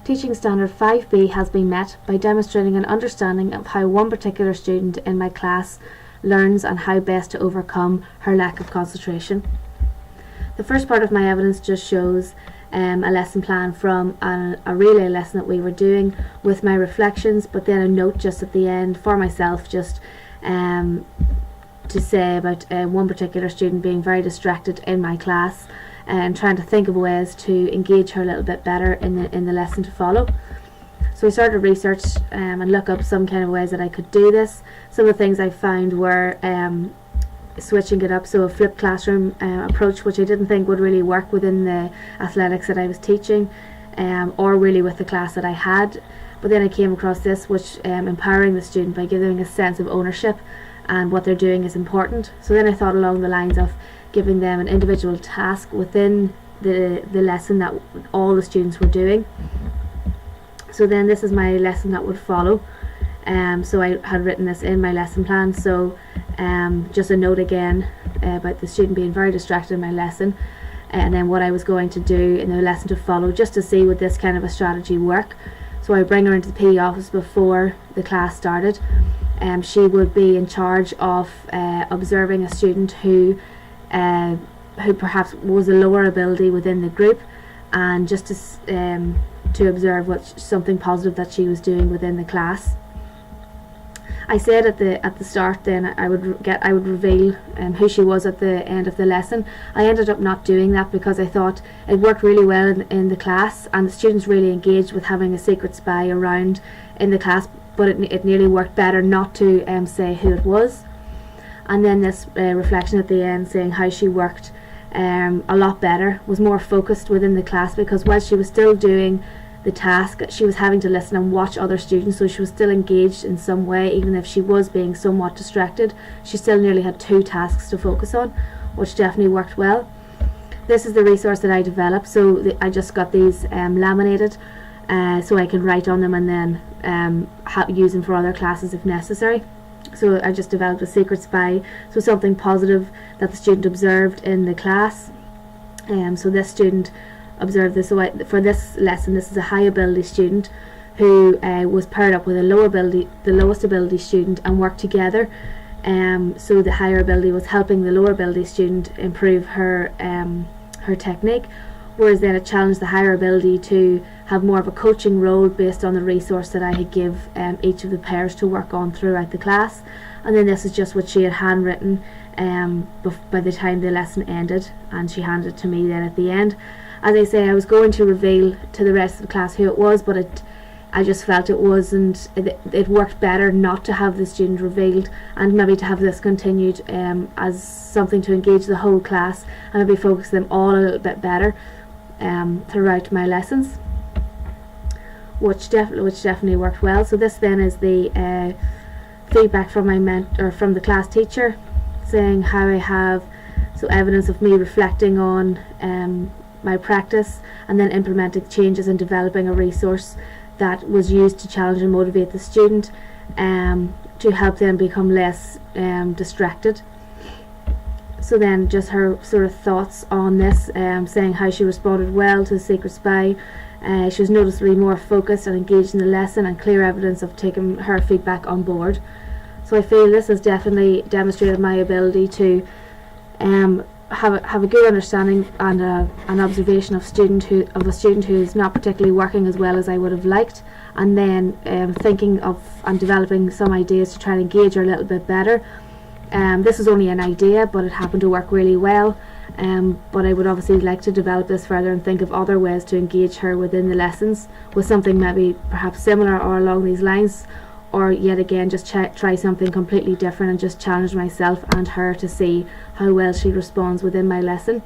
Teaching Standard 5B has been met by demonstrating an understanding of how one particular student in my class learns and how best to overcome her lack of concentration. The first part of my evidence just shows a lesson plan from a relay lesson that we were doing with my reflections, but then a note just at the end for myself, just to say about one particular student being very distracted in my class, and trying to think of ways to engage her a little bit better in the lesson to follow. So I started to research and look up some kind of ways that I could do this. Some of the things I found were switching it up, so a flipped classroom approach, which I didn't think would really work within the athletics that I was teaching, or really with the class that I had. But then I came across this, which empowering the student by giving a sense of ownership and what they're doing is important. So then I thought along the lines of giving them an individual task within the lesson that all the students were doing. So then this is my lesson that would follow. So I had written this in my lesson plan, so just a note again about the student being very distracted in my lesson, and then what I was going to do in the lesson to follow, just to see would this kind of a strategy work. So I bring her into the PE office before the class started. She would be in charge of observing a student who perhaps was a lower ability within the group, and just to observe something positive that she was doing within the class. I said at the start then I would reveal who she was at the end of the lesson. I ended up not doing that because I thought it worked really well in the class, and the students really engaged with having a secret spy around in the class, but it nearly worked better not to say who it was. And then this reflection at the end saying how she worked a lot better, was more focused within the class, because while she was still doing the task, she was having to listen and watch other students, so she was still engaged in some way. Even if she was being somewhat distracted, she still nearly had two tasks to focus on, which definitely worked well. This is the resource that I developed, so I just got these laminated so I can write on them and then use them for other classes if necessary. So I just developed a secret spy, so something positive that the student observed in the class. So this student observed this. So for this lesson, this is a high ability student who was paired up with the lowest ability student and worked together. So the higher ability was helping the lower ability student improve her technique, whereas then it challenged the higher ability to have more of a coaching role based on the resource that I had give each of the pairs to work on throughout the class. And then this is just what she had handwritten by the time the lesson ended, and she handed it to me then at the end. As I say, I was going to reveal to the rest of the class who it was, but I just felt it worked better not to have the student revealed, and maybe to have this continued as something to engage the whole class and maybe focus them all a little bit better throughout my lessons, which definitely worked well. So this then is the feedback from from the class teacher, saying how I have evidence of me reflecting on my practice and then implementing changes and developing a resource that was used to challenge and motivate the student to help them become less distracted. So then just her sort of thoughts on this, saying how she responded well to the secret spy. She was noticeably more focused and engaged in the lesson, and clear evidence of taking her feedback on board. So I feel this has definitely demonstrated my ability to have a good understanding and an observation of a student who is not particularly working as well as I would have liked, and then thinking of and developing some ideas to try and engage her a little bit better. This is only an idea, but it happened to work really well. But I would obviously like to develop this further and think of other ways to engage her within the lessons with something maybe perhaps similar or along these lines, or yet again just try something completely different and just challenge myself and her to see how well she responds within my lesson.